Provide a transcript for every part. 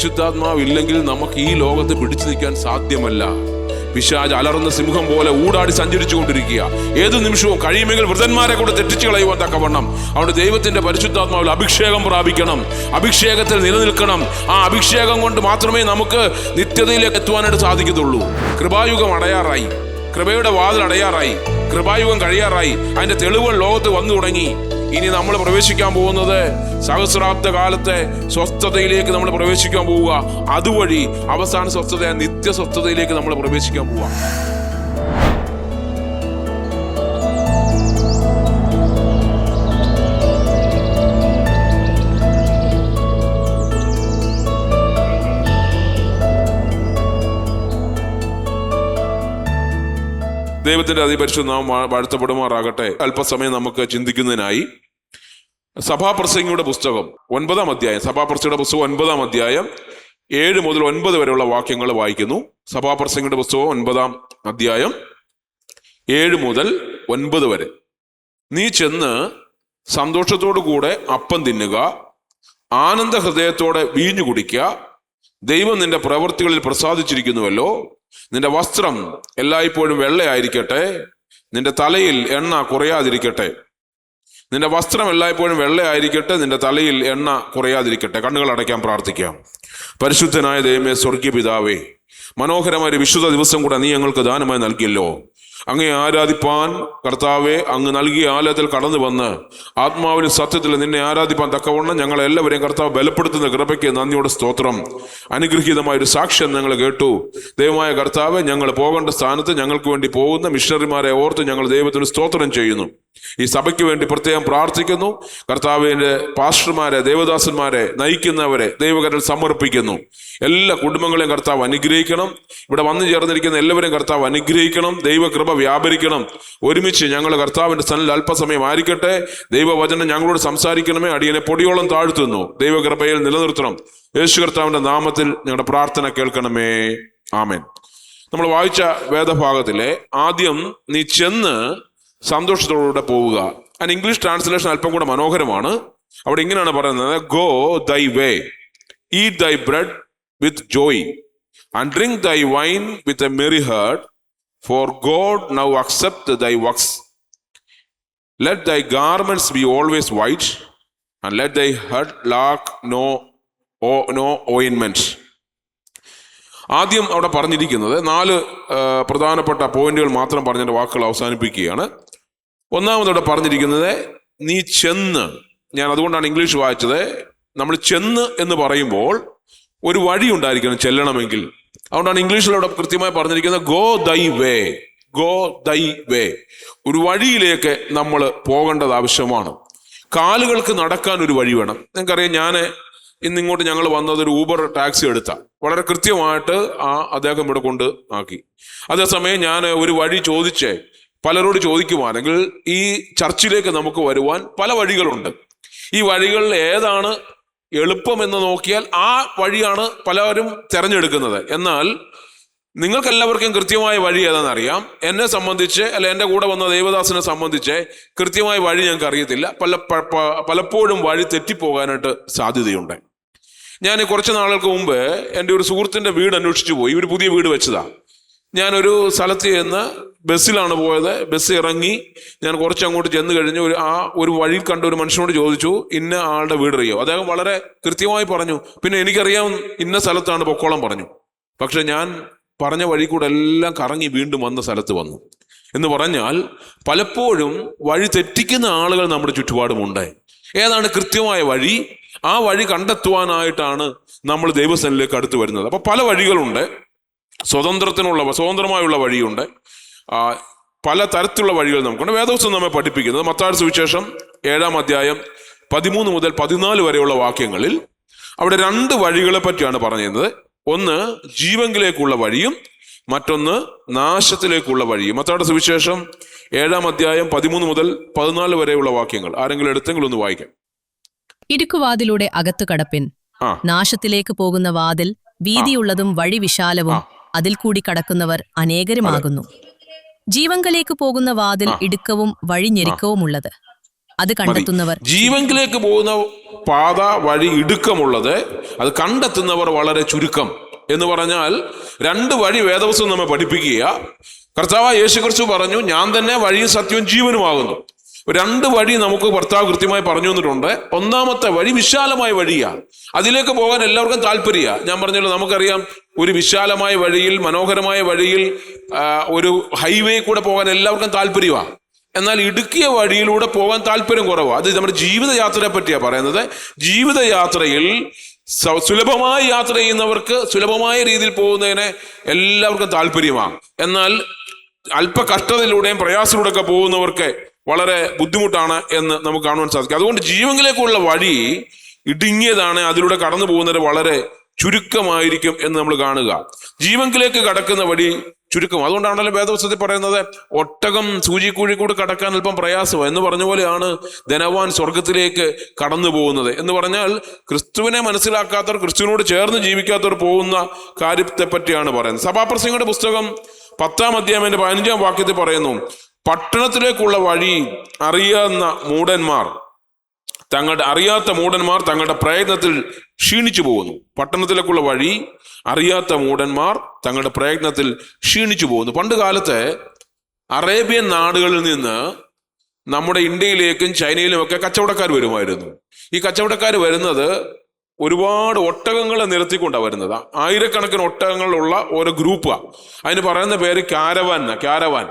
പരിശുദ്ധാത്മാവ് ഇല്ലെങ്കിൽ നമുക്ക് ഈ ലോകത്ത് പിടിച്ചു നിൽക്കാൻ സാധ്യമല്ല. പിശാച് അലറുന്ന സിംഹം പോലെ ഊടാടി സഞ്ചരിച്ചു കൊണ്ടിരിക്കുക. ഏതു നിമിഷവും കഴിയുമെങ്കിൽ വൃതന്മാരെ കൂടെ തെറ്റിച്ചു കളയുവാൻ തക്കവണ്ണം അവിടെ ദൈവത്തിന്റെ പരിശുദ്ധാത്മാവിൽ അഭിഷേകം പ്രാപിക്കണം, അഭിഷേകത്തിൽ നിലനിൽക്കണം. ആ അഭിഷേകം കൊണ്ട് മാത്രമേ നമുക്ക് നിത്യതയിലേക്ക് എത്തുവാനായിട്ട് സാധിക്കത്തുള്ളൂ. കൃപായുഗം അടയാറായി, കൃപയുടെ വാതിൽ അടയാറായി, കൃപായുഗം കഴിയാറായി. അതിന്റെ തെളിവുകൾ ലോകത്ത് വന്നു തുടങ്ങി. ഇനി നമ്മൾ പ്രവേശിക്കാൻ പോകുന്നത് സഹസ്രാബ്ദ കാലത്തെ സ്വസ്ഥതയിലേക്ക് നമ്മൾ പ്രവേശിക്കാൻ പോവുക. അതുവഴി അവസാന സ്വസ്ഥത, നിത്യ സ്വസ്ഥതയിലേക്ക് നമ്മൾ പ്രവേശിക്കാൻ പോവുക. ദൈവത്തിന്റെ അതിപരിശുദ്ധ നാമം വാഴ്ത്തപ്പെടുമാറാകട്ടെ. അല്പസമയം നമുക്ക് ചിന്തിക്കുന്നതിനായി സഭാപ്രസംഗിയുടെ പുസ്തകം 9-ാം അധ്യായം, സഭാപ്രസംഗിയുടെ പുസ്തകം 9-ാം അധ്യായം 7 മുതൽ 9 വരെയുള്ള വാക്യങ്ങൾ വായിക്കുന്നു. സഭാപ്രസംഗിയുടെ പുസ്തകം 9-ാം അധ്യായം 7 മുതൽ 9 വരെ. നീ ചെന്ന് സന്തോഷത്തോടു കൂടെ അപ്പം തിന്നുക, ആനന്ദ ഹൃദയത്തോടെ വീഞ്ഞു കുടിക്കുക. ദൈവം നിന്റെ പ്രവൃത്തികളിൽ പ്രസാദിച്ചിരിക്കുന്നുവല്ലോ. നിന്റെ വസ്ത്രം എല്ലായ്പ്പോഴും വെള്ളയായിരിക്കട്ടെ, നിന്റെ തലയിൽ എണ്ണ കുറയാതിരിക്കട്ടെ. നിന്റെ വസ്ത്രം എല്ലായ്പ്പോഴും വെള്ളയായിരിക്കട്ടെ, നിന്റെ തലയിൽ എണ്ണ കുറയാതിരിക്കട്ടെ. കണ്ണുകൾ അടയ്ക്കാൻ പ്രാർത്ഥിക്കാം. പരിശുദ്ധനായ ദൈവമേ, സ്വർഗീയ പിതാവേ, മനോഹരമായ ഒരു വിശുദ്ധ ദിവസം കൂടെ നീ ഞങ്ങൾക്ക് ദാനമായി നൽകിയല്ലോ. അങ്ങേ ആരാധിപ്പാൻ കർത്താവെ, അങ്ങ് നൽകിയ ആലയത്തിൽ കടന്നു വന്ന് ആത്മാവിലും സത്യത്തിൽ നിന്നെ ആരാധിപ്പാൻ തക്കവണ്ണം ഞങ്ങളെല്ലാവരെയും കർത്താവ് ബലപ്പെടുത്തുന്ന കൃപയ്ക്ക് നന്ദിയോടെ സ്തോത്രം. അനുഗ്രഹീതമായ ഒരു സാക്ഷ്യം ഞങ്ങൾ കേട്ടു. ദൈവമായ കർത്താവ്, ഞങ്ങൾ പോകേണ്ട സ്ഥാനത്ത് ഞങ്ങൾക്ക് വേണ്ടി പോകുന്ന മിഷണറിമാരെ ഓർത്ത് ഞങ്ങൾ ദൈവത്തിന് സ്തോത്രം ചെയ്യുന്നു. ഈ സഭയ്ക്ക് വേണ്ടി പ്രത്യേകം പ്രാർത്ഥിക്കുന്നു. കർത്താവിന്റെ പാസ്റ്റർമാരെ, ദേവദാസന്മാരെ നയിക്കുന്നവരെ ദൈവകരത്തിൽ സമർപ്പിക്കുന്നു. എല്ലാ കുടുംബങ്ങളെയും കർത്താവ് അനുഗ്രഹിക്കണം. ഇവിടെ വന്നു ചേർന്നിരിക്കുന്ന എല്ലാവരെയും കർത്താവ് അനുഗ്രഹിക്കണം. ദൈവകൃപ വ്യാപരിക്കണം. ഒരുമിച്ച് ഞങ്ങൾ കർത്താവിന്റെ സന്നിധിയിൽ അല്പസമയം ആയിരിക്കട്ടെ. ദൈവവചനം ഞങ്ങളോട് സംസാരിക്കണമേ. അടിയനെ പൊടിയോളം താഴ്ത്തുന്നു. ദൈവകൃപയിൽ നിലനിർത്തണം. യേശു കർത്താവിന്റെ നാമത്തിൽ ഞങ്ങളുടെ പ്രാർത്ഥന കേൾക്കണമേ. ആമേൻ. നമ്മൾ വായിച്ച വേദഭാഗത്തിലെ ആദ്യം നീ ചെന്ന് സന്തോഷത്തോടെ പോവുക. ആൻഡ് ഇംഗ്ലീഷ് ട്രാൻസ്ലേഷൻ അല്പം കൂടെ മനോഹരമാണ്. അവിടെ ഇങ്ങനെയാണ് പറയുന്നത്: go thy way, eat thy bread with joy and drink thy wine with a merry heart, for God now accept thy works. Let thy garments be always white, and let thy head lack no ointment. ആദ്യം അവിടെ പറഞ്ഞിരിക്കുന്നത് 4 പ്രധാനപ്പെട്ട പോയിന്റുകൾ മാത്രം പറഞ്ഞതിന്റെ വാക്കുകൾ അവസാനിപ്പിക്കുകയാണ്. ഒന്നാമതവിടെ പറഞ്ഞിരിക്കുന്നത് നീ ചെന്ന്. ഞാൻ അതുകൊണ്ടാണ് ഇംഗ്ലീഷ് വായിച്ചത്. നമ്മൾ ചെന്ന് എന്ന് പറയുമ്പോൾ ഒരു വഴി ഉണ്ടായിരിക്കണം ചെല്ലണമെങ്കിൽ. അതുകൊണ്ടാണ് ഇംഗ്ലീഷിലൂടെ കൃത്യമായി പറഞ്ഞിരിക്കുന്നത് ഗോ ദൈ വേ, ഗോ ദൈ വേ. ഒരു വഴിയിലേക്ക് നമ്മൾ പോകേണ്ടത് ആവശ്യമാണ്. കാലുകൾക്ക് നടക്കാൻ ഒരു വഴി വേണം. നിങ്ങൾക്കറിയാം, ഞാൻ ഇന്നിങ്ങോട്ട് ഞങ്ങൾ വന്നത് ഒരു ഊബർ ടാക്സി എടുത്ത വളരെ കൃത്യമായിട്ട് അദ്ദേഹം ഇവിടെ കൊണ്ട് ആക്കി. അതേസമയം ഞാൻ ഒരു വഴി ചോദിച്ചേ പലരോട് ചോദിക്കുവാണെങ്കിൽ ഈ ചർച്ചിലേക്ക് നമുക്ക് വരുവാൻ പല വഴികളുണ്ട്. ഈ വഴികളിൽ ഏതാണ് എളുപ്പമെന്ന് നോക്കിയാൽ ആ വഴിയാണ് പലരും തിരഞ്ഞെടുക്കുന്നത്. എന്നാൽ നിങ്ങൾക്കെല്ലാവർക്കും കൃത്യമായ വഴി ഏതാണെന്നറിയാം. എന്നെ സംബന്ധിച്ച്, അല്ല എൻ്റെ കൂടെ വന്ന ദേവദാസിനെ സംബന്ധിച്ച് കൃത്യമായ വഴി ഞങ്ങൾക്ക് അറിയത്തില്ല. പലപ്പോഴും വഴി തെറ്റിപ്പോകാനായിട്ട് സാധ്യതയുണ്ട്. ഞാൻ കുറച്ച് നാളുകൾക്ക് മുമ്പ് എൻ്റെ ഒരു സുഹൃത്തിൻ്റെ വീട് അന്വേഷിച്ചു പോയി. ഒരു പുതിയ വീട് വെച്ചതാ. ഞാനൊരു സ്ഥലത്ത് ചെന്ന് ബസ്സിലാണ് പോയത്. ബസ് ഇറങ്ങി ഞാൻ കുറച്ച് അങ്ങോട്ട് ചെന്ന് കഴിഞ്ഞ് ഒരു വഴിയിൽ കണ്ട ഒരു മനുഷ്യനോട് ചോദിച്ചു, ഇന്ന ആളുടെ വീട് അറിയോ? അദ്ദേഹം വളരെ കൃത്യമായി പറഞ്ഞു. പിന്നെ എനിക്കറിയാം ഇന്ന സ്ഥലത്താണ് പൊക്കോളം പറഞ്ഞു. പക്ഷെ ഞാൻ പറഞ്ഞ വഴി കൂടെ എല്ലാം കറങ്ങി വീണ്ടും വന്ന സ്ഥലത്ത് വന്നു. എന്ന് പറഞ്ഞാൽ പലപ്പോഴും വഴി തെറ്റിക്കുന്ന ആളുകൾ നമ്മുടെ ചുറ്റുപാടുമുണ്ട്. ഏതാണ് കൃത്യമായ വഴി? ആ വഴി കണ്ടെത്തുവാനായിട്ടാണ് നമ്മൾ ദൈവസന്നിധിയിലേക്ക് അടുത്ത് വരുന്നത്. അപ്പൊ പല വഴികളുണ്ട്. സ്വതന്ത്രമായുള്ള വഴിയുണ്ട്. പല തരത്തിലുള്ള വഴികൾ നമുക്കുണ്ട്. വേദപുസ്തകം നമ്മെ പഠിപ്പിക്കുന്നത് മത്തായി സുവിശേഷം 7-ാം അധ്യായം 13 മുതൽ 14 വരെയുള്ള വാക്യങ്ങളിൽ അവിടെ 2 വഴികളെ പറ്റിയാണ് പറഞ്ഞിരുന്നത്. ഒന്ന് ജീവങ്കിലേക്കുള്ള വഴിയും മറ്റൊന്ന് നാശത്തിലേക്കുള്ള വഴിയും. മത്തായിയുടെ സുവിശേഷം 7-ാം അധ്യായം 13 മുതൽ 14 വരെയുള്ള വാക്യങ്ങൾ ആരെങ്കിലും എടുത്തെങ്കിലും ഒന്ന് വായിക്കാം. ഇടുക്കുവാതിലൂടെ അകത്തു കടപ്പിൻ. നാശത്തിലേക്ക് പോകുന്ന വാതിൽ വീതിയുള്ളതും വഴി വിശാലവും, അതിൽ കൂടി കടക്കുന്നവർ അനേകരുമാകുന്നു. ജീവങ്കലേക്ക് പോകുന്ന വാതിൽ ഇടുക്കവും വഴി ഞെരുക്കവുമുള്ളത്, അത് കണ്ടെത്തുന്നവർ. ജീവങ്കിലേക്ക് പോകുന്ന പാത വഴി ഇടുക്കമുള്ളത്, അത് കണ്ടെത്തുന്നവർ വളരെ ചുരുക്കം. എന്ന് പറഞ്ഞാൽ 2 വഴി വേദപുസ്തകം നമ്മെ പഠിപ്പിക്കുക. കർത്താവായ യേശുക്രിസ്തു പറഞ്ഞു, ഞാൻ തന്നെ വഴിയും സത്യവും ജീവനുമാകുന്നു. 2 വഴി നമുക്ക് കർത്താവ് കൃത്യമായി പറഞ്ഞു തന്നിട്ടുണ്ട്. ഒന്നാമത്തെ വഴി വിശാലമായ വഴിയാണ്. അതിലേക്ക് പോകാൻ എല്ലാവർക്കും താല്പര്യമാണ്. ഞാൻ പറഞ്ഞല്ലോ, നമുക്കറിയാം, ഒരു വിശാലമായ വഴിയിൽ, മനോഹരമായ വഴിയിൽ, ഒരു ഹൈവേ കൂടെ പോകാൻ എല്ലാവർക്കും താല്പര്യമാണ്. എന്നാൽ ഇടുക്കിയ വഴിയിലൂടെ പോകാൻ താല്പര്യം കുറവാണ്. അത് നമ്മുടെ ജീവിതയാത്രയെ പറ്റിയാണ് പറയുന്നത്. ജീവിതയാത്രയിൽ സുലഭമായി യാത്ര ചെയ്യുന്നവർക്ക് സുലഭമായ രീതിയിൽ പോകുന്നതിന് എല്ലാവർക്കും താല്പര്യമാണ്. എന്നാൽ അല്പ കഷ്ടതയിലൂടെയും പ്രയാസത്തിലൂടെയൊക്കെ പോകുന്നവർക്ക് വളരെ ബുദ്ധിമുട്ടാണ് എന്ന് നമുക്ക് കാണുവാൻ സാധിക്കും. അതുകൊണ്ട് ജീവനിലേക്കുള്ള വഴി ഇടുങ്ങിയതാണ്. അതിലൂടെ കടന്നു പോകുന്നത് വളരെ ചുരുക്കമായിരിക്കും എന്ന് നമ്മൾ കാണുക. ജീവനിലേക്ക് കടക്കുന്ന വഴി ചുരുക്കം. അതുകൊണ്ടാണല്ലോ വേദപുസ്തകത്തിൽ പറയുന്നത്, ഒട്ടകം സൂചിക്കുഴി കൂടി കടക്കാൻ അല്പം പ്രയാസമാണ് എന്ന് പറഞ്ഞ പോലെയാണ് ധനവാൻ സ്വർഗത്തിലേക്ക് കടന്നു പോകുന്നത്. എന്ന് പറഞ്ഞാൽ ക്രിസ്തുവിനെ മനസ്സിലാക്കാത്തവർ, ക്രിസ്തുവിനോട് ചേർന്ന് ജീവിക്കാത്തവർ പോകുന്ന കാര്യത്തെ പറ്റിയാണ് പറയുന്നത്. സഭാപ്രസംഗിയുടെ പുസ്തകം 10-ാം അധ്യായം 15-ാം വാക്യത്തിൽ പറയുന്നു, പട്ടണത്തിലേക്കുള്ള വഴി അറിയാത്ത മൂഢന്മാർ തങ്ങളുടെ പ്രയത്നത്തിൽ ക്ഷീണിച്ചു പോകുന്നു. പട്ടണത്തിലേക്കുള്ള വഴി അറിയാത്ത മൂഢന്മാർ തങ്ങളുടെ പ്രയത്നത്തിൽ ക്ഷീണിച്ചു പോകുന്നു. പണ്ട് കാലത്തെ അറേബ്യൻ നാടുകളിൽ നിന്ന് നമ്മുടെ ഇന്ത്യയിലേക്കും ചൈനയിലും ഒക്കെ കച്ചവടക്കാർ വരുമായിരുന്നു. ഈ കച്ചവടക്കാർ വരുന്നത് ഒരുപാട് ഒട്ടകങ്ങളെ നിരത്തിക്കൊണ്ടാണ് വരുന്നത്. ആയിരക്കണക്കിന് ഒട്ടകങ്ങളുള്ള ഒരു ഗ്രൂപ്പാണ്. അതിന് പറയുന്ന പേര് ക്യാരവാൻ.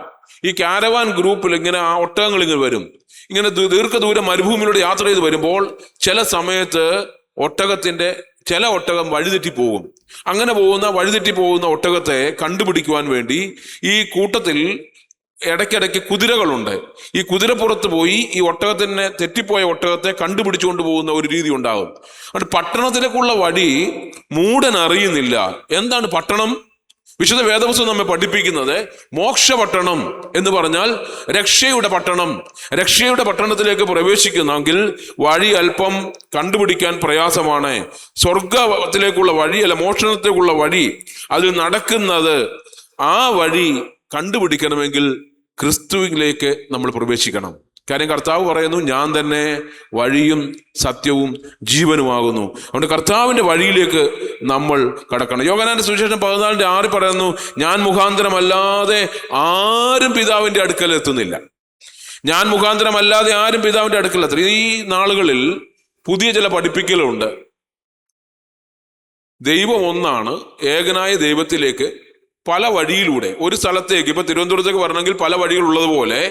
ഈ ക്യാരവാൻ ഗ്രൂപ്പിൽ ഇങ്ങനെ ആ ഒട്ടകങ്ങൾ ഇങ്ങനെ വരും. ഇങ്ങനെ ദീർഘദൂരം മരുഭൂമിയിലൂടെ യാത്ര ചെയ്ത് വരുമ്പോൾ ചില സമയത്ത് ചില ഒട്ടകം വഴിതെറ്റിപ്പോകും. അങ്ങനെ വഴിതെറ്റിപ്പോകുന്ന ഒട്ടകത്തെ കണ്ടുപിടിക്കുവാൻ വേണ്ടി ഈ കൂട്ടത്തിൽ ഇടയ്ക്കിടയ്ക്ക് കുതിരകളുണ്ട്. ഈ കുതിരപ്പുറത്ത് പോയി ഈ തെറ്റിപ്പോയ ഒട്ടകത്തെ കണ്ടുപിടിച്ചുകൊണ്ട് പോകുന്ന ഒരു രീതി ഉണ്ടാകും. അതുകൊണ്ട് പട്ടണത്തിലേക്കുള്ള വഴി മൂഢൻ അറിയുന്നില്ല. എന്താണ് പട്ടണം? വിശുദ്ധ വേദപുസ്തകം നമ്മെ പഠിപ്പിക്കുന്നത് മോക്ഷപട്ടണം എന്ന് പറഞ്ഞാൽ രക്ഷയുടെ പട്ടണം. രക്ഷയുടെ പട്ടണത്തിലേക്ക് പ്രവേശിക്കുന്നെങ്കിൽ വഴി അല്പം കണ്ടുപിടിക്കാൻ പ്രയാസമാണ്. സ്വർഗത്തിലേക്കുള്ള വഴി, അല്ല മോക്ഷത്തിലേക്കുള്ള വഴി, അതിൽ നടക്കുന്നത്, ആ വഴി കണ്ടുപിടിക്കണമെങ്കിൽ ക്രിസ്തുവിലേക്ക് നമ്മൾ പ്രവേശിക്കണം. കാര്യം കർത്താവ് പറയുന്നു, ഞാൻ തന്നെ വഴിയും സത്യവും ജീവനുമാകുന്നു. അതുകൊണ്ട് കർത്താവിന്റെ വഴിയിലേക്ക് നമ്മൾ കടക്കണം. യോഹന്നാന്റെ സുവിശേഷം 14:6 പറയുന്നു, ഞാൻ മുഖാന്തരമല്ലാതെ ആരും പിതാവിന്റെ അടുക്കൽ എത്തുന്നില്ല. ഞാൻ മുഖാന്തരമല്ലാതെ ആരും പിതാവിന്റെ അടുക്കൽ എത്തുന്നില്ല. ഈ നാളുകളിൽ പുതിയ ചില പഠിപ്പിക്കലുണ്ട്. ദൈവം ഒന്നാണ്. ഏകനായ ദൈവത്തിലേക്ക് പല വഴിയിലൂടെ ഒരു സ്ഥലത്തേക്ക്, ഇപ്പൊ തിരുവനന്തപുരത്തേക്ക് വരണമെങ്കിൽ പല വഴികളുള്ളതുപോലെ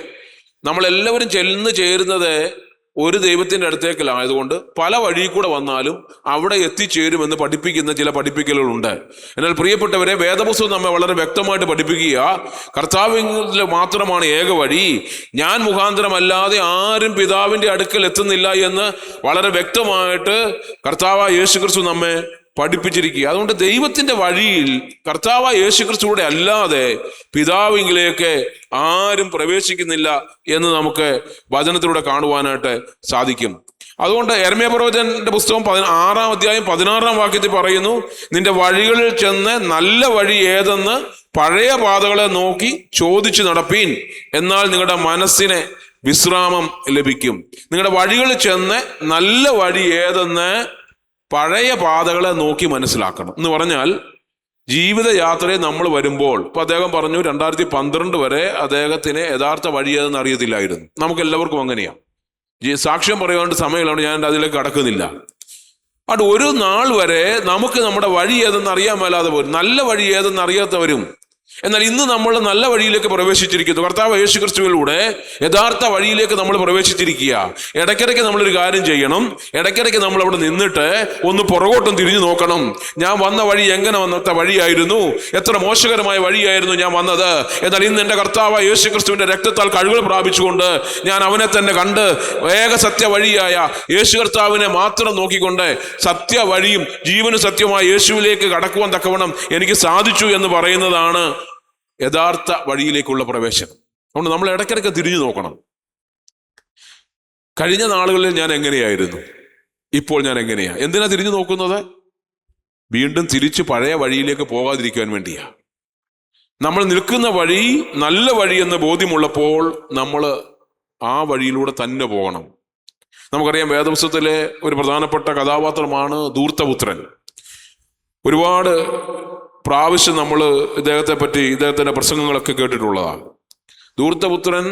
നമ്മളെല്ലാവരും ചെന്ന് ചേരുന്നത് ഒരു ദൈവത്തിന്റെ അടുത്തേക്കലായതുകൊണ്ട് പല വഴിയിൽ കൂടെ വന്നാലും അവിടെ എത്തിച്ചേരുമെന്ന് പഠിപ്പിക്കുന്ന ചില പഠിപ്പിക്കലുകളുണ്ട്. എന്നാൽ പ്രിയപ്പെട്ടവരെ, വേദപുസ്തകം നമ്മെ വളരെ വ്യക്തമായിട്ട് പഠിപ്പിക്കുക, കർത്താവിൽ മാത്രമാണ് ഏക വഴി. ഞാൻ മുഖാന്തരമല്ലാതെ ആരും പിതാവിന്റെ അടുക്കൽ എത്തുന്നില്ല എന്ന് വളരെ വ്യക്തമായിട്ട് കർത്താവായ യേശുക്രിസ്തു നമ്മെ പഠിപ്പിച്ചിരിക്കുക. അതുകൊണ്ട് ദൈവത്തിന്റെ വഴിയിൽ കർത്താവായ യേശുക്രിസ്തുവിടെ അല്ലാതെ പിതാവിലേക്ക് ആരും പ്രവേശിക്കുന്നില്ല എന്ന് നമുക്ക് വചനത്തിലൂടെ കാണുവാനായിട്ട് സാധിക്കും. അതുകൊണ്ട് യെരമ്യാ പ്രവചനന്റെ പുസ്തകം 6-ാം അധ്യായം 16-ാം വാക്യത്തിൽ പറയുന്നു, നിന്റെ വഴികളിൽ ചെന്ന് നല്ല വഴി ഏതെന്ന് പഴയ പാതകളെ നോക്കി ചോദിച്ചു നടപ്പീൻ, എന്നാൽ നിങ്ങളുടെ മനസ്സിന് വിശ്രാമം ലഭിക്കും. നിങ്ങളുടെ വഴികളിൽ ചെന്ന് നല്ല വഴി ഏതെന്ന് പഴയ പാതകളെ നോക്കി മനസ്സിലാക്കണം. എന്ന് പറഞ്ഞാൽ ജീവിതയാത്രയിൽ നമ്മൾ വരുമ്പോൾ, ഇപ്പൊ അദ്ദേഹം പറഞ്ഞു 2012 വരെ അദ്ദേഹത്തിന് യഥാർത്ഥ വഴി ഏതെന്ന് അറിയത്തില്ലായിരുന്നു. നമുക്ക് എല്ലാവർക്കും അങ്ങനെയാണ്. സാക്ഷ്യം പറയാണ്ട് സമയമുള്ളതുകൊണ്ട് ഞാൻ അതിലേക്ക് കടക്കുന്നില്ല. അത് ഒരു നാൾ വരെ നമുക്ക് നമ്മുടെ വഴി ഏതെന്ന് അറിയാൻ മേലാതെ പോലും, നല്ല വഴി ഏതെന്ന് അറിയാത്തവരും. എന്നാൽ ഇന്ന് നമ്മൾ നല്ല വഴിയിലേക്ക് പ്രവേശിച്ചിരിക്കുന്നു. കർത്താവ് യേശുക്രിസ്തുവിലൂടെ യഥാർത്ഥ വഴിയിലേക്ക് നമ്മൾ പ്രവേശിച്ചിരിക്കുക. ഇടയ്ക്കിടയ്ക്ക് നമ്മളൊരു കാര്യം ചെയ്യണം. ഇടയ്ക്കിടയ്ക്ക് നമ്മൾ അവിടെ നിന്നിട്ട് ഒന്ന് പുറകോട്ടും തിരിഞ്ഞു നോക്കണം. ഞാൻ വന്ന വഴി എങ്ങനെ വന്നത്തെ വഴിയായിരുന്നു, എത്ര മോശകരമായ വഴിയായിരുന്നു ഞാൻ വന്നത്. എന്നാൽ ഇന്ന് എൻ്റെ കർത്താവ് യേശുക്രിസ്തുവിന്റെ രക്തത്താൽ കഴുകൽ പ്രാപിച്ചുകൊണ്ട് ഞാൻ അവനെ തന്നെ കണ്ട് ഏക സത്യ വഴിയായ യേശു കർത്താവിനെ മാത്രം നോക്കിക്കൊണ്ട് സത്യ വഴിയും ജീവനും സത്യമായ യേശുവിലേക്ക് കടക്കുവാൻ തക്കവണ്ണം എനിക്ക് സാധിച്ചു എന്ന് പറയുന്നതാണ് യഥാർത്ഥ വഴിയിലേക്കുള്ള പ്രവേശനം. അതുകൊണ്ട് നമ്മൾ ഇടയ്ക്കിടയ്ക്ക് തിരിഞ്ഞു നോക്കണം. കഴിഞ്ഞ നാളുകളിൽ ഞാൻ എങ്ങനെയായിരുന്നു, ഇപ്പോൾ ഞാൻ എങ്ങനെയാ? എന്തിനാ തിരിഞ്ഞു നോക്കുന്നത്? വീണ്ടും തിരിച്ച് പഴയ വഴിയിലേക്ക് പോകാതിരിക്കാൻ വേണ്ടിയാ. നമ്മൾ നിൽക്കുന്ന വഴി നല്ല വഴി എന്ന് ബോധ്യമുള്ളപ്പോൾ നമ്മൾ ആ വഴിയിലൂടെ തന്നെ പോകണം. നമുക്കറിയാം വേദപുസ്തകത്തിലെ ഒരു പ്രധാനപ്പെട്ട കഥാപാത്രമാണ് ധൂർത്തപുത്രൻ. ഒരുപാട് പ്രാവശ്യം നമ്മൾ ഇദ്ദേഹത്തിന്റെ പ്രസംഗങ്ങളൊക്കെ കേട്ടിട്ടുള്ളതാണ്. ധൂർത്തപുത്രൻ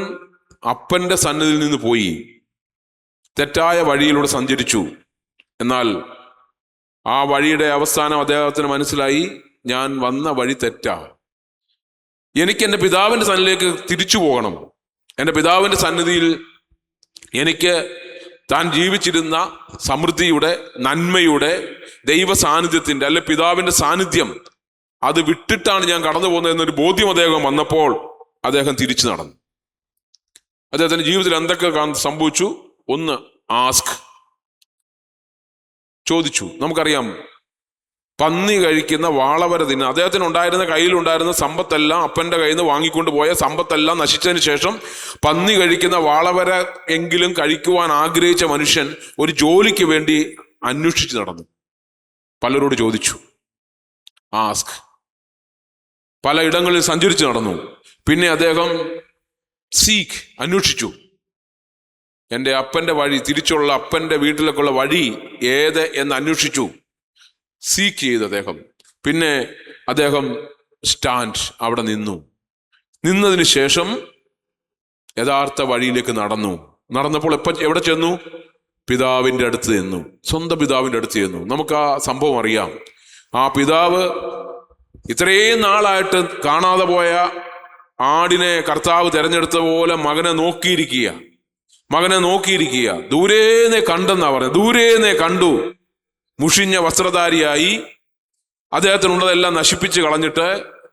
അപ്പന്റെ സന്നിധിയിൽ നിന്ന് പോയി തെറ്റായ വഴിയിലൂടെ സഞ്ചരിച്ചു. എന്നാൽ ആ വഴിയുടെ അവസാനം അദ്ദേഹത്തിന് മനസ്സിലായി, ഞാൻ വന്ന വഴി തെറ്റാ, എനിക്ക് എൻ്റെ പിതാവിൻ്റെ സന്നിധിയിലേക്ക് തിരിച്ചു പോകണം. എൻ്റെ പിതാവിൻ്റെ സന്നിധിയിൽ എനിക്ക് താൻ ജീവിച്ചിരുന്ന സമൃദ്ധിയുടെ, നന്മയുടെ, ദൈവ സാന്നിധ്യത്തിൻ്റെ അല്ലെ പിതാവിൻ്റെ സാന്നിധ്യം അത് വിട്ടിട്ടാണ് ഞാൻ കടന്നു പോകുന്നത് എന്നൊരു ബോധ്യം അദ്ദേഹം വന്നപ്പോൾ അദ്ദേഹം തിരിച്ചു നടന്നു. അദ്ദേഹത്തിന്റെ ജീവിതത്തിൽ എന്തൊക്കെ സംഭവിച്ചു? ഒന്ന്, ആസ്ക്, ചോദിച്ചു. നമുക്കറിയാം, പന്നി കഴിക്കുന്ന വാളവര തിന്ന അദ്ദേഹത്തിന് ഉണ്ടായിരുന്ന കയ്യിലുണ്ടായിരുന്ന സമ്പത്തെല്ലാം അപ്പന്റെ കയ്യിൽ നിന്ന് വാങ്ങിക്കൊണ്ട് പോയ സമ്പത്തെല്ലാം നശിച്ചതിന് ശേഷം പന്നി കഴിക്കുന്ന വാളവര എങ്കിലും കഴിക്കുവാൻ ആഗ്രഹിച്ച മനുഷ്യൻ ഒരു ജോലിക്ക് വേണ്ടി അന്വേഷിച്ച് നടന്നു. പലരോട് ചോദിച്ചു, ആസ്ക്. പല ഇടങ്ങളിൽ സഞ്ചരിച്ച് നടന്നു. പിന്നെ അദ്ദേഹം സീക്ക്, അന്വേഷിച്ചു. എൻ്റെ അപ്പന്റെ വഴി, തിരിച്ചുള്ള അപ്പന്റെ വീട്ടിലേക്കുള്ള വഴി ഏത് എന്ന് അന്വേഷിച്ചു, സീക്ക് ചെയ്തു അദ്ദേഹം. പിന്നെ അദ്ദേഹം സ്റ്റാൻഡ്, അവിടെ നിന്നതിന് ശേഷം യഥാർത്ഥ വഴിയിലേക്ക് നടന്നപ്പോൾ എവിടെ ചെന്നു? പിതാവിൻ്റെ അടുത്ത് ചെന്നു, സ്വന്തം പിതാവിൻ്റെ അടുത്ത് ചെന്നു. നമുക്ക് ആ സംഭവം അറിയാം. ആ പിതാവ് ഇത്രയും നാളായിട്ട് കാണാതെ പോയ ആടിനെ കർത്താവ് തെരഞ്ഞെടുത്ത പോലെ മകനെ നോക്കിയിരിക്കുക. ദൂരേന്നെ കണ്ടെന്നാ പറഞ്ഞത്. ദൂരേന്നെ കണ്ടു. മുഷിഞ്ഞ വസ്ത്രധാരിയായി അദ്ദേഹത്തിനുള്ളതെല്ലാം നശിപ്പിച്ച് കളഞ്ഞിട്ട്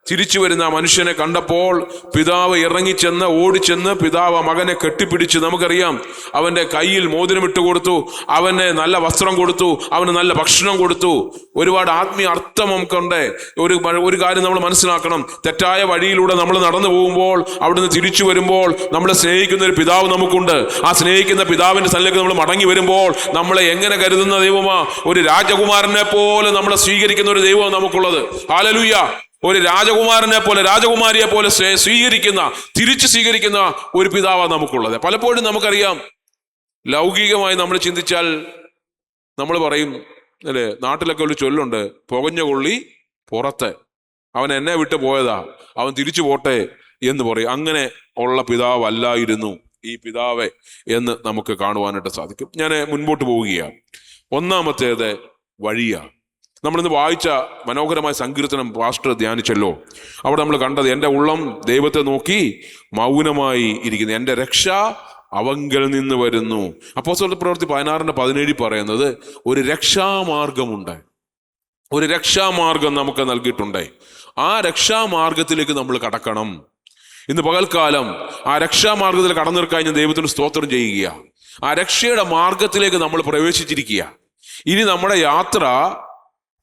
തിരിച്ചു വരുന്ന ആ മനുഷ്യനെ കണ്ടപ്പോൾ പിതാവ് ഇറങ്ങിച്ചെന്ന്, ഓടിച്ചെന്ന് പിതാവ് ആ മകനെ കെട്ടിപ്പിടിച്ച്, നമുക്കറിയാം, അവന്റെ കയ്യിൽ മോതിരം കൊടുത്തു, അവന് നല്ല വസ്ത്രം കൊടുത്തു, അവന് നല്ല ഭക്ഷണം കൊടുത്തു. ഒരുപാട് ആത്മീയ അർത്ഥം നമുക്കുണ്ട്. ഒരു കാര്യം നമ്മൾ മനസ്സിലാക്കണം. തെറ്റായ വഴിയിലൂടെ നമ്മൾ നടന്നു പോകുമ്പോൾ, അവിടുന്ന് തിരിച്ചു വരുമ്പോൾ നമ്മളെ സ്നേഹിക്കുന്ന ഒരു പിതാവ് നമുക്കുണ്ട്. ആ സ്നേഹിക്കുന്ന പിതാവിന്റെ സ്ഥലത്തേക്ക് നമ്മൾ മടങ്ങി വരുമ്പോൾ നമ്മളെ എങ്ങനെ കരുതുന്ന ദൈവമാ? ഒരു രാജകുമാരനെ പോലെ നമ്മളെ സ്വീകരിക്കുന്ന ഒരു ദൈവമാണ് നമുക്കുള്ളത്. ഹല്ലേലൂയ. ഒരു രാജകുമാരനെ പോലെ, രാജകുമാരിയെ പോലെ തിരിച്ചു സ്വീകരിക്കുന്ന ഒരു പിതാവാണ് നമുക്കുള്ളത്. പലപ്പോഴും നമുക്കറിയാം, ലൗകികമായി നമ്മൾ ചിന്തിച്ചാൽ നമ്മൾ പറയും അല്ലേ, നാട്ടിലൊക്കെ ഒരു ചൊല്ലുണ്ട്, പുകഞ്ഞ കൊള്ളി പുറത്ത്, അവൻ എന്നെ വിട്ട് പോയതാ, അവൻ തിരിച്ചു പോട്ടെ എന്ന് പറയും. അങ്ങനെ ഉള്ള പിതാവല്ലായിരുന്നു ഈ പിതാവെ എന്ന് നമുക്ക് കാണുവാനായിട്ട് സാധിക്കും. ഞാൻ മുൻപോട്ട് പോവുകയാണ്. ഒന്നാമത്തേത് വഴിയാണ്. നമ്മളിന്ന് വായിച്ച മനോഹരമായ സങ്കീർത്തനം പാസ്റ്റർ ധ്യാനിച്ചല്ലോ. അവിടെ നമ്മൾ കണ്ടത്, എൻ്റെ ഉള്ളം ദൈവത്തെ നോക്കി മൗനമായി ഇരിക്കുന്നു, എൻ്റെ രക്ഷ അവങ്കൽ നിന്ന് വരുന്നു. അപ്പോസ്തല പ്രവൃത്തി 16:17 പറയുന്നത്, ഒരു രക്ഷാമാർഗമുണ്ട്, ഒരു രക്ഷാമാർഗം നമുക്ക് നൽകിയിട്ടുണ്ട്. ആ രക്ഷാമാർഗത്തിലേക്ക് നമ്മൾ കടക്കണം. ഇന്ന് പകൽക്കാലം ആ രക്ഷാമാർഗത്തിൽ കടന്നിറക്കാൻ ദൈവത്തിന് സ്തോത്രം ചെയ്യുക. ആ രക്ഷയുടെ മാർഗത്തിലേക്ക് നമ്മൾ പ്രവേശിച്ചിരിക്കുക. ഇനി നമ്മുടെ യാത്ര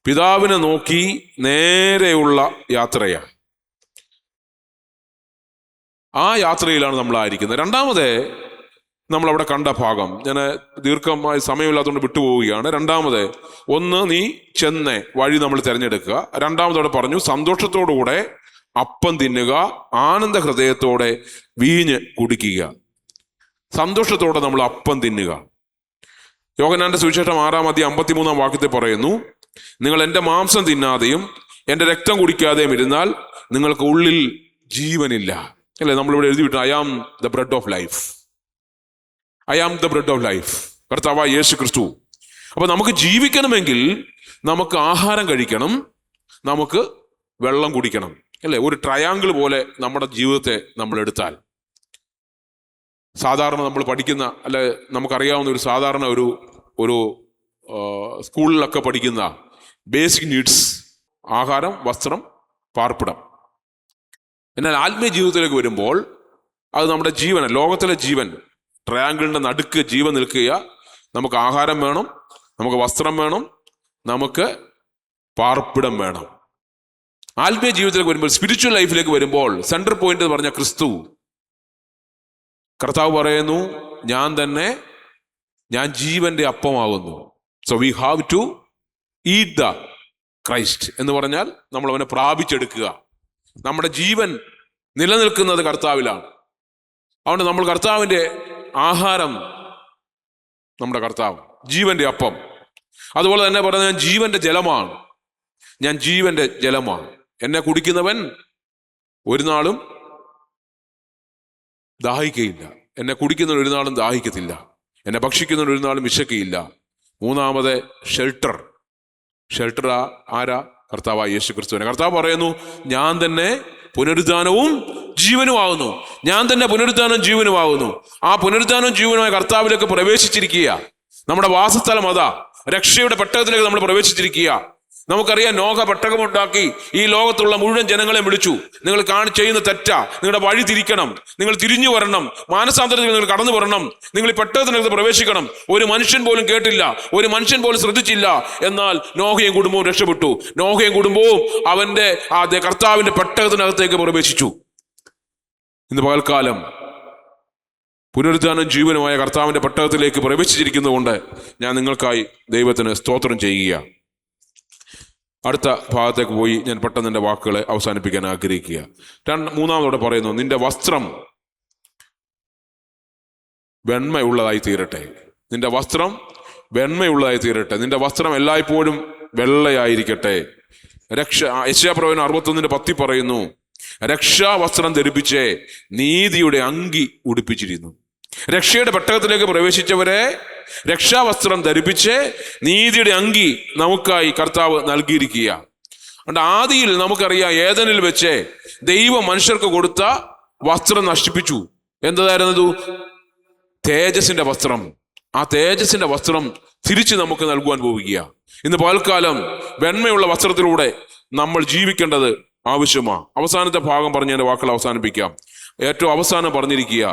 പിതാവിനെ നോക്കി നേരെയുള്ള യാത്രയാണ്. ആ യാത്രയിലാണ് നമ്മളായിരിക്കുന്നത്. രണ്ടാമത് നമ്മളവിടെ കണ്ട ഭാഗം, ഞാൻ ദീർഘമായി സമയമില്ലാത്തതുകൊണ്ട് വിട്ടുപോവുകയാണ്. രണ്ടാമത്, ഒന്ന്, നീ ചെന്ന് വഴി നമ്മൾ തിരഞ്ഞെടുക്കുക. രണ്ടാമതോടെ പറഞ്ഞു, സന്തോഷത്തോടുകൂടെ അപ്പം തിന്നുക, ആനന്ദ ഹൃദയത്തോടെ വീഞ്ഞ് കുടിക്കുക. സന്തോഷത്തോടെ നമ്മൾ അപ്പം തിന്നുക. യോഹന്നാന്റെ സുവിശേഷം 6:53 പറയുന്നു, നിങ്ങൾ എൻ്റെ മാംസം തിന്നാതെയും എൻ്റെ രക്തം കുടിക്കാതെയും ഇരുന്നാൽ നിങ്ങൾക്ക് ഉള്ളിൽ ജീവനില്ല. അല്ലേ, നമ്മളിവിടെ എഴുതി വിട്ടു, I am the bread of life. I am the bread of life, കർത്താവായ യേശു ക്രിസ്തു. അപ്പൊ നമുക്ക് ജീവിക്കണമെങ്കിൽ നമുക്ക് ആഹാരം കഴിക്കണം, നമുക്ക് വെള്ളം കുടിക്കണം. അല്ലേ, ഒരു ട്രയാങ്കിൾ പോലെ നമ്മുടെ ജീവിതത്തെ നമ്മൾ എടുത്താൽ, സാധാരണ നമ്മൾ പഠിക്കുന്ന, അല്ലെ നമുക്കറിയാവുന്ന ഒരു സാധാരണ ഒരു സ്കൂളിലൊക്കെ പഠിക്കുന്ന ബേസിക് നീഡ്സ്, ആഹാരം, വസ്ത്രം, പാർപ്പിടം. എന്നാൽ ആത്മീയ ജീവിതത്തിലേക്ക് വരുമ്പോൾ അത് നമ്മുടെ ജീവൻ, ലോകത്തിലെ ജീവൻ, ട്രയാങ്കിളിന്റെ നടുക്ക് ജീവൻ നിൽക്കുക. നമുക്ക് ആഹാരം വേണം, നമുക്ക് വസ്ത്രം വേണം, നമുക്ക് പാർപ്പിടം വേണം. ആത്മീയ ജീവിതത്തിലേക്ക് വരുമ്പോൾ, സ്പിരിച്വൽ ലൈഫിലേക്ക് വരുമ്പോൾ സെൻട്രൽ പോയിന്റ് എന്ന് പറഞ്ഞ ക്രിസ്തു. കർത്താവ് പറയുന്നു, ഞാൻ ജീവന്റെ അപ്പമാകുന്നു. So we have to eat the Christ എന്ന് പറഞ്ഞാൽ നമ്മൾ അവനെ പ്രാപിച്ചെടുക്കുക. നമ്മുടെ ജീവൻ നിലനിൽക്കുന്നത് കർത്താവിലാണ്. അതുകൊണ്ട് നമ്മൾ കർത്താവിൻ്റെ ആഹാരം നമ്മുടെ കർത്താവ്, ജീവന്റെ അപ്പം. അതുപോലെ തന്നെ പറഞ്ഞ ഞാൻ ജീവന്റെ ജലമാണ്, ഞാൻ ജീവന്റെ ജലമാണ്. എന്നെ കുടിക്കുന്നവൻ ഒരു നാളും ദാഹിക്കയില്ല, എന്നെ കുടിക്കുന്നവൻ ഒരു നാളും ദാഹിക്കത്തില്ല, എന്നെ ഭക്ഷിക്കുന്നവൻ ഒരു നാളും വിശക്കയില്ല. മൂന്നാമത് ഷെൽട്ടർ. ഷെൽട്ടർ ആരാ? കർത്താവായ യേശു ക്രിസ്തുവിനെ. കർത്താവ് പറയുന്നു, ഞാൻ തന്നെ പുനരുദ്ധാനവും ജീവനുമാകുന്നു. ഞാൻ തന്നെ പുനരുദ്ധാനവും ജീവനുമാകുന്നു. ആ പുനരുദ്ധാനവും ജീവനുമായ കർത്താവിലേക്ക് പ്രവേശിച്ചിരിക്കുക. നമ്മുടെ വാസസ്ഥലം അതാ. രക്ഷയുടെ പെട്ടകത്തിലേക്ക് നമ്മൾ പ്രവേശിച്ചിരിക്കുക. നമുക്കറിയാം, നോഹ പെട്ടകമുണ്ടാക്കി ഈ ലോകത്തുള്ള മുഴുവൻ ജനങ്ങളെ വിളിച്ചു, നിങ്ങൾ ചെയ്യുന്ന തെറ്റാ, നിങ്ങളുടെ വഴി തിരിക്കണം, നിങ്ങൾ തിരിഞ്ഞു വരണം, മാനസാന്തരത്തിൽ നിങ്ങൾ കടന്നു വരണം, നിങ്ങൾ ഈ പെട്ടകത്തിനകത്ത് പ്രവേശിക്കണം. ഒരു മനുഷ്യൻ പോലും കേട്ടില്ല, ഒരു മനുഷ്യൻ പോലും ശ്രദ്ധിച്ചില്ല. എന്നാൽ നോഹയും കുടുംബവും രക്ഷപ്പെട്ടു. നോഹയും കുടുംബവും അവന്റെ കർത്താവിന്റെ പെട്ടകത്തിനകത്തേക്ക് പ്രവേശിച്ചു. ഇന്ന് പകൽക്കാലം പുനരുദ്ധാനം ജീവനുമായ കർത്താവിന്റെ പെട്ടകത്തിലേക്ക് പ്രവേശിച്ചിരിക്കുന്നതുകൊണ്ട് ഞാൻ നിങ്ങൾക്കായി ദൈവത്തിന് സ്തോത്രം ചെയ്യുക. അടുത്ത ഭാഗത്തേക്ക് പോയി ഞാൻ പെട്ടെന്ന് എൻ്റെ വാക്കുകളെ അവസാനിപ്പിക്കാൻ ആഗ്രഹിക്കുക. മൂന്നാമതോടെ പറയുന്നു, നിന്റെ വസ്ത്രം വെണ്മയുള്ളതായി തീരട്ടെ. നിന്റെ വസ്ത്രം വെണ്മയുള്ളതായി തീരട്ടെ. നിന്റെ വസ്ത്രം എല്ലായ്പ്പോഴും വെള്ളയായിരിക്കട്ടെ. യെശയ്യാപ്രവചനം 61:10 പറയുന്നു, രക്ഷാവസ്ത്രം ധരിപ്പിച്ച് നീതിയുടെ അങ്കി ഉടുപ്പിച്ചിരുന്നു. രക്ഷയുടെ പെട്ടകത്തിലേക്ക് പ്രവേശിച്ചവരെ രക്ഷാവസ്ത്രം ധരിപ്പിച്ച് നീതിയുടെ അങ്കി നമുക്കായി കർത്താവ് നൽകിയിരിക്കുക. അതുകൊണ്ട് ആദിയിൽ നമുക്കറിയാം, ഏദനിൽ വെച്ച് ദൈവം മനുഷ്യർക്ക് കൊടുത്ത വസ്ത്രം നശിപ്പിച്ചു. എന്തായിരുന്നു? തേജസ്സിന്റെ വസ്ത്രം. ആ തേജസ്സിന്റെ വസ്ത്രം തിരിച്ച് നമുക്ക് നൽകുവാൻ പോവുക. ഇന്ന് പകൽക്കാലം വെണ്മയുള്ള വസ്ത്രത്തിലൂടെ നമ്മൾ ജീവിക്കേണ്ടത് ആവശ്യമാണ്. അവസാനത്തെ ഭാഗം പറഞ്ഞ് എൻ്റെ വാക്കുകൾ അവസാനിപ്പിക്കാം. ഏറ്റവും അവസാനം പറഞ്ഞിരിക്കുക,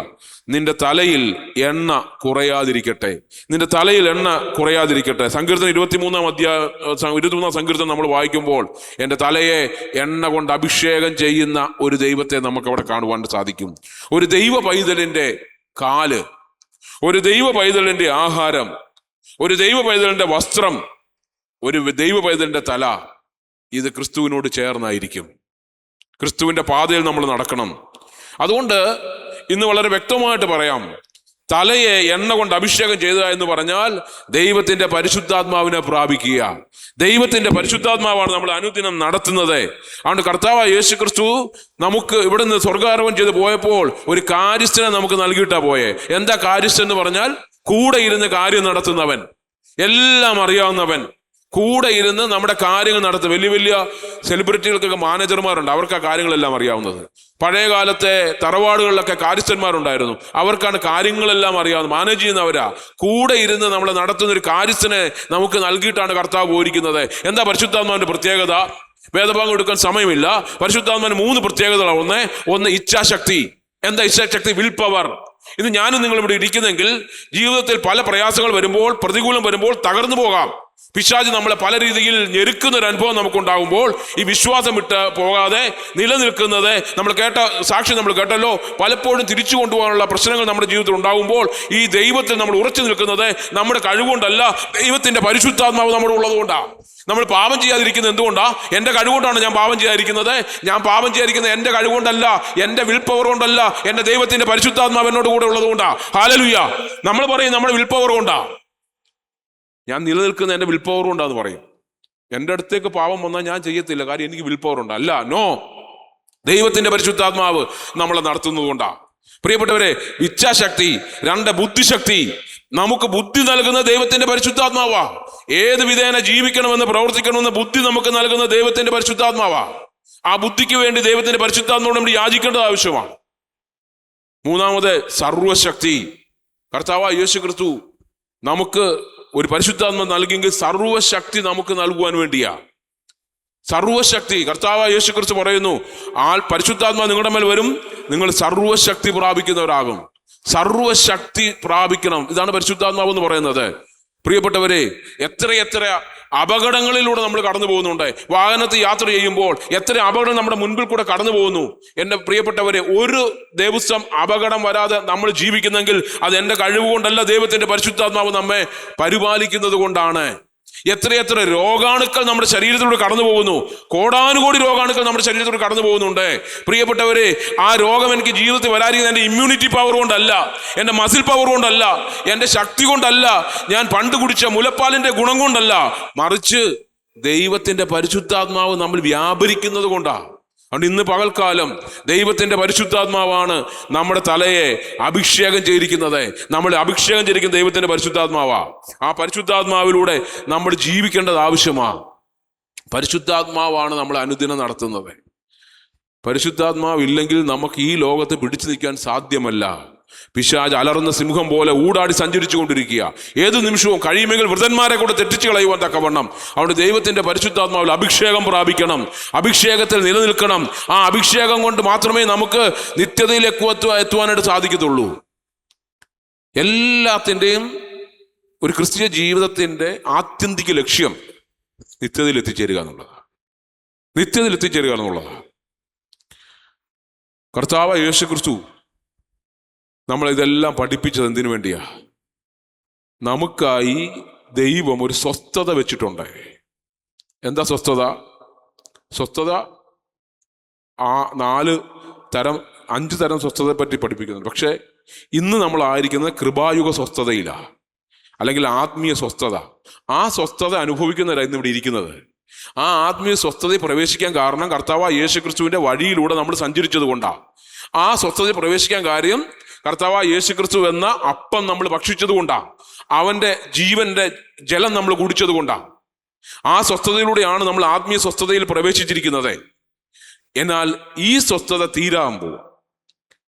നിന്റെ തലയിൽ എണ്ണ കുറയാതിരിക്കട്ടെ. നിന്റെ തലയിൽ എണ്ണ കുറയാതിരിക്കട്ടെ. സങ്കീർത്തനം 23 സങ്കീർത്തനം നമ്മൾ വായിക്കുമ്പോൾ, എൻ്റെ തലയെ എണ്ണ കൊണ്ട് അഭിഷേകം ചെയ്യുന്ന ഒരു ദൈവത്തെ നമുക്ക് അവിടെ കാണുവാൻ സാധിക്കും. ഒരു ദൈവ പൈതലിന്റെ കാല്, ഒരു ദൈവ പൈതലിന്റെ ആഹാരം, ഒരു ദൈവ പൈതലിന്റെ വസ്ത്രം, ഒരു ദൈവ പൈതലിന്റെ തല, ഇത് ക്രിസ്തുവിനോട് ചേർന്നായിരിക്കും. ക്രിസ്തുവിന്റെ പാതയിൽ നമ്മൾ നടക്കണം. അതുകൊണ്ട് ഇന്ന് വളരെ വ്യക്തമായിട്ട് പറയാം, തലയെ എണ്ണ കൊണ്ട് അഭിഷേകം ചെയ്ത എന്ന് പറഞ്ഞാൽ ദൈവത്തിന്റെ പരിശുദ്ധാത്മാവിനെ പ്രാപിക്കുക. ദൈവത്തിന്റെ പരിശുദ്ധാത്മാവാണ് നമ്മൾ അനുദിനം നടത്തുന്നത്. അതുകൊണ്ട് കർത്താവായ യേശു ക്രിസ്തു നമുക്ക് ഇവിടുന്ന് സ്വർഗ്ഗാരോഹണം ചെയ്ത് പോയപ്പോൾ ഒരു കാര്യസ്ഥനെ നമുക്ക് നൽകിയിട്ടാ പോയെ. എന്താ കാര്യസ്ഥൻ എന്ന് പറഞ്ഞാൽ? കൂടെ ഇരുന്ന് കാര്യം നടത്തുന്നവൻ, എല്ലാം അറിയാവുന്നവൻ, കൂടെ ഇരുന്ന് നമ്മുടെ കാര്യങ്ങൾ നടത്തും. വലിയ വലിയ സെലിബ്രിറ്റികൾക്കൊക്കെ മാനേജർമാരുണ്ട്, അവർക്ക് ആ കാര്യങ്ങളെല്ലാം അറിയാവുന്നത്. പഴയ കാലത്തെ തറവാടുകളിലൊക്കെ കാര്യസ്ഥന്മാരുണ്ടായിരുന്നു, അവർക്കാണ് കാര്യങ്ങളെല്ലാം അറിയാവുന്നത്, മാനേജ് ചെയ്യുന്നവരാ. കൂടെ ഇരുന്ന് നമ്മളെ നടത്തുന്ന ഒരു കാര്യസ്ഥനെ നമുക്ക് നൽകിയിട്ടാണ് കർത്താവ് പോയിരിക്കുന്നത്. എന്താ പരിശുദ്ധാത്മാവിന്റെ പ്രത്യേകത? വേദഭാഗം എടുക്കാൻ സമയമില്ല. പരിശുദ്ധാത്മാവിന് 3 പ്രത്യേകതകളാണ്. ഒന്ന് ഇച്ഛാശക്തി. എന്താ ഇച്ഛാശക്തി? Will power. ഇത് ഞാനും നിങ്ങൾ ഇവിടെ ഇരിക്കുന്നെങ്കിൽ ജീവിതത്തിൽ പല പ്രയാസങ്ങൾ വരുമ്പോൾ, പ്രതികൂലം വരുമ്പോൾ തകർന്നു പോകാം. പിശാച് നമ്മളെ പല രീതിയിൽ ഞെരുക്കുന്ന ഒരു അനുഭവം നമുക്കുണ്ടാകുമ്പോൾ ഈ വിശ്വാസം വിട്ട് പോകാതെ നിലനിൽക്കുന്നത്, നമ്മൾ കേട്ട സാക്ഷി നമ്മൾ കേട്ടല്ലോ, പലപ്പോഴും തിരിച്ചു കൊണ്ടുപോകാനുള്ള പ്രശ്നങ്ങൾ നമ്മുടെ ജീവിതത്തിൽ ഉണ്ടാകുമ്പോൾ ഈ ദൈവത്തിൽ നമ്മൾ ഉറച്ചു നിൽക്കുന്നത് നമ്മുടെ കഴിവുകൊണ്ടല്ല, ദൈവത്തിന്റെ പരിശുദ്ധാത്മാവ് നമ്മുടെ ഉള്ളതുകൊണ്ടാണ്. നമ്മൾ പാപം ചെയ്യാതിരിക്കുന്നത് എന്തുകൊണ്ടാ? എൻ്റെ കഴിവുകൊണ്ടാണ് ഞാൻ പാപം ചെയ്യാതിരിക്കുന്നത്. ഞാൻ പാപം ചെയ്യാതിരിക്കുന്നത് എൻ്റെ കഴിവുകൊണ്ടല്ല, എൻ്റെ വിൽ പവർ കൊണ്ടല്ല, എൻ്റെ ദൈവത്തിന്റെ പരിശുദ്ധാത്മാവ് എന്നോട് കൂടെ ഉള്ളതുകൊണ്ടാ. ഹല്ലേലൂയ. നമ്മൾ പറയും നമ്മുടെ വിൽ പവർ കൊണ്ടാ ഞാൻ നിലനിൽക്കുന്ന, എൻ്റെ വിൽ പവർ കൊണ്ടാന്ന് പറയും. എൻ്റെ അടുത്തേക്ക് പാപം വന്നാൽ ഞാൻ ചെയ്യത്തില്ല, കാര്യം എനിക്ക് വിൽ പവർ ഉണ്ട്. അല്ല, നോ, ദൈവത്തിന്റെ പരിശുദ്ധാത്മാവ് നമ്മളെ നടത്തുന്നത് കൊണ്ടാ. പ്രിയപ്പെട്ടവരെ, ഇച്ഛാശക്തി. 2 ബുദ്ധിശക്തി. നമുക്ക് ബുദ്ധി നൽകുന്ന ദൈവത്തിന്റെ പരിശുദ്ധാത്മാവാ. ഏത് വിധേന ജീവിക്കണമെന്ന് പ്രവർത്തിക്കണമെന്ന് ബുദ്ധി നമുക്ക് നൽകുന്ന ദൈവത്തിന്റെ പരിശുദ്ധാത്മാവാ. ആ ബുദ്ധിക്ക് വേണ്ടി ദൈവത്തിന്റെ പരിശുദ്ധാത്മാവോട് നമ്മൾ യാചിക്കേണ്ടത് ആവശ്യമാണ്. 3 സർവശക്തി. കർത്താവായ യേശു ക്രിസ്തു നമുക്ക് ഒരു പരിശുദ്ധാത്മ നൽകിയെങ്കിൽ സർവശക്തി നമുക്ക് നൽകുവാൻ വേണ്ടിയാ. സർവശക്തി. കർത്താവായ യേശു ക്രിസ്തു പറയുന്നു, പരിശുദ്ധാത്മാ നിങ്ങളുടെ മേൽ വരും, നിങ്ങൾ സർവശക്തി പ്രാപിക്കുന്നവരാകും. സർവശക്തി പ്രാപിക്കണം. ഇതാണ് പരിശുദ്ധാത്മാവ് എന്ന് പറയുന്നത്. പ്രിയപ്പെട്ടവരെ, എത്രയെത്ര അപകടങ്ങളിലൂടെ നമ്മൾ കടന്നു പോകുന്നുണ്ട്. വാഹനത്തിൽ യാത്ര ചെയ്യുമ്പോൾ എത്ര അപകടം നമ്മുടെ മുൻപിൽ കൂടെ കടന്നു പോകുന്നു. എൻ്റെ പ്രിയപ്പെട്ടവരെ, ഒരു ദിവസം അപകടം വരാതെ നമ്മൾ ജീവിക്കുന്നെങ്കിൽ അത് എൻ്റെ കഴിവ് കൊണ്ടല്ല, ദൈവത്തിന്റെ പരിശുദ്ധാത്മാവ് നമ്മെ പരിപാലിക്കുന്നത് കൊണ്ടാണ്. എത്രയെത്ര രോഗാണുക്കൾ നമ്മുടെ ശരീരത്തിലൂടെ കടന്നു പോകുന്നു. കോടാനുകോടി രോഗാണുക്കൾ നമ്മുടെ ശരീരത്തിലൂടെ കടന്നു പോകുന്നുണ്ട്. പ്രിയപ്പെട്ടവരെ, ആ രോഗം എനിക്ക് ജീവിതത്തിൽ വരാതിരിക്കുന്നത് എൻ്റെ ഇമ്മ്യൂണിറ്റി പവർ കൊണ്ടല്ല, എൻ്റെ മസിൽ പവർ കൊണ്ടല്ല, എൻ്റെ ശക്തി കൊണ്ടല്ല, ഞാൻ പണ്ട് കുടിച്ച മുലപ്പാലിന്റെ ഗുണം കൊണ്ടല്ല, മറിച്ച് ദൈവത്തിന്റെ പരിശുദ്ധാത്മാവ് നമ്മൾ വ്യാപരിക്കുന്നത് കൊണ്ടാണ്. അതുകൊണ്ട് ഇന്ന് പകൽക്കാലം ദൈവത്തിന്റെ പരിശുദ്ധാത്മാവാണ് നമ്മുടെ തലയെ അഭിഷേകം ചെയ്തിരിക്കുന്നത്. നമ്മൾ അഭിഷേകം ചെയ്തിരിക്കുന്ന ദൈവത്തിന്റെ പരിശുദ്ധാത്മാവാ. ആ പരിശുദ്ധാത്മാവിലൂടെ നമ്മൾ ജീവിക്കേണ്ടത് ആവശ്യമാണ്. പരിശുദ്ധാത്മാവാണ് നമ്മൾ അനുദിനം നടത്തുന്നത്. പരിശുദ്ധാത്മാവ് ഇല്ലെങ്കിൽ നമുക്ക് ഈ ലോകത്ത് പിടിച്ചു നിൽക്കാൻ സാധ്യമല്ല. പിശാച് അലറുന്ന സിംഹം പോലെ ഊടാടി സഞ്ചരിച്ചു കൊണ്ടിരിക്കുക. ഏതു നിമിഷവും കഴിയുമെങ്കിൽ വൃതന്മാരെ കൂടെ തെറ്റിച്ച് കളയുവാൻ തക്കവണ്ണം. അതുകൊണ്ട് ദൈവത്തിന്റെ പരിശുദ്ധാത്മാവിൽ അഭിഷേകം പ്രാപിക്കണം, അഭിഷേകത്തിൽ നിലനിൽക്കണം. ആ അഭിഷേകം കൊണ്ട് മാത്രമേ നമുക്ക് നിത്യതയിലേക്ക് എത്തുവാനായിട്ട് സാധിക്കത്തുള്ളൂ. എല്ലാത്തിൻ്റെയും ഒരു ക്രിസ്തീയ ജീവിതത്തിന്റെ ആത്യന്തിക ലക്ഷ്യം നിത്യതയിൽ എത്തിച്ചേരുക എന്നുള്ളതാണ്. നിത്യതയിൽ എത്തിച്ചേരുക എന്നുള്ളതാണ്. കർത്താവ് യേശു ക്രിസ്തു നമ്മളിതെല്ലാം പഠിപ്പിച്ചത് എന്തിനു വേണ്ടിയാ? നമുക്കായി ദൈവം ഒരു സ്വസ്ഥത വെച്ചിട്ടുണ്ട്. എന്താ സ്വസ്ഥത? സ്വസ്ഥത 5 തരം സ്വസ്ഥതയെ പറ്റി പഠിപ്പിക്കുന്നുണ്ട്. പക്ഷെ ഇന്ന് നമ്മൾ ആയിരിക്കുന്നത് കൃപായുഗ സ്വസ്ഥതയിലാണ്, അല്ലെങ്കിൽ ആത്മീയ സ്വസ്ഥത. ആ സ്വസ്ഥത അനുഭവിക്കുന്നവരായിരുന്നു ഇവിടെ ഇരിക്കുന്നത്. ആ ആത്മീയ സ്വസ്ഥതയിൽ പ്രവേശിക്കാൻ കാരണം കർത്താവ് യേശു ക്രിസ്തുവിന്റെ വഴിയിലൂടെ നമ്മൾ സഞ്ചരിച്ചത് കൊണ്ടാണ്. ആ സ്വസ്ഥതയിൽ പ്രവേശിക്കാൻ കാര്യം കർത്താവ് യേശു ക്രിസ്തു എന്ന അപ്പം നമ്മൾ ഭക്ഷിച്ചത് കൊണ്ടാണ്. അവന്റെ ജീവന്റെ ജലം നമ്മൾ കുടിച്ചത് കൊണ്ടാണ്. ആ സ്വസ്ഥതയിലൂടെയാണ് നമ്മൾ ആത്മീയ സ്വസ്ഥതയിൽ പ്രവേശിച്ചിരിക്കുന്നത്. എന്നാൽ ഈ സ്വസ്ഥത തീരാകുമ്പോൾ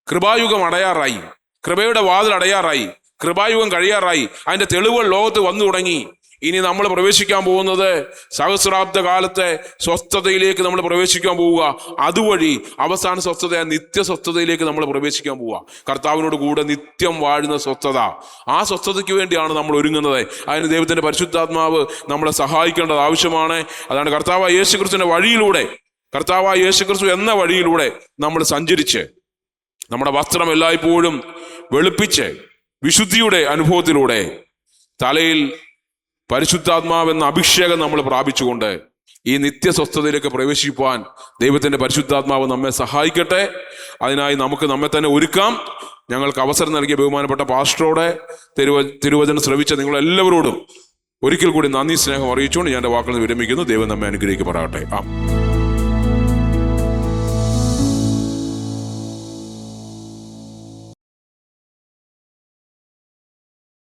കൃപായുഗം അടയാറായി, കൃപയുടെ വാതിൽ അടയാറായി, കൃപായുഗം കഴിയാറായി. അതിന്റെ തെളിവുകൾ ലോകത്ത് വന്നു തുടങ്ങി. ഇനി നമ്മൾ പ്രവേശിക്കാൻ പോകുന്നത് സഹസ്രാബ്ദ കാലത്തെ സ്വസ്ഥതയിലേക്ക് നമ്മൾ പ്രവേശിക്കാൻ പോവുക. അതുവഴി അവസാന സ്വസ്ഥത, നിത്യസ്വസ്ഥതയിലേക്ക് നമ്മൾ പ്രവേശിക്കാൻ പോവുക. കർത്താവിനോട് കൂടെ നിത്യം വാഴുന്ന സ്വസ്ഥത. ആ സ്വസ്ഥതയ്ക്ക് വേണ്ടിയാണ് നമ്മൾ ഒരുങ്ങുന്നത്. അതിന് ദൈവത്തിന്റെ പരിശുദ്ധാത്മാവ് നമ്മളെ സഹായിക്കേണ്ടത് ആവശ്യമാണ്. അതാണ് കർത്താവ് യേശു ക്രിസ്തുവിന്റെ വഴിയിലൂടെ, കർത്താവ് യേശു ക്രിസ്തു എന്ന വഴിയിലൂടെ നമ്മൾ സഞ്ചരിച്ച് നമ്മുടെ വസ്ത്രം എല്ലായ്പ്പോഴും വെളുപ്പിച്ച് വിശുദ്ധിയുടെ അനുഭവത്തിലൂടെ തലയിൽ പരിശുദ്ധാത്മാവെന്ന അഭിഷേകം നമ്മൾ പ്രാപിച്ചുകൊണ്ട് ഈ നിത്യസ്വസ്ഥതയിലേക്ക് പ്രവേശിക്കുവാൻ ദൈവത്തിന്റെ പരിശുദ്ധാത്മാവ് നമ്മെ സഹായിക്കട്ടെ. അതിനായി നമുക്ക് നമ്മെ തന്നെ ഒരുക്കാം. ഞങ്ങൾക്ക് അവസരം നൽകിയ ബഹുമാനപ്പെട്ട പാസ്റ്ററോടെ തിരുവചനം ശ്രവിച്ച നിങ്ങളെല്ലാവരോടും ഒരിക്കൽ കൂടി നന്ദി, സ്നേഹം അറിയിച്ചുകൊണ്ട് ഞാൻ എൻ്റെ വാക്കുകൾ വിരമിക്കുന്നു. ദൈവം നമ്മെ അനുഗ്രഹിക്കപ്പെടട്ടെ.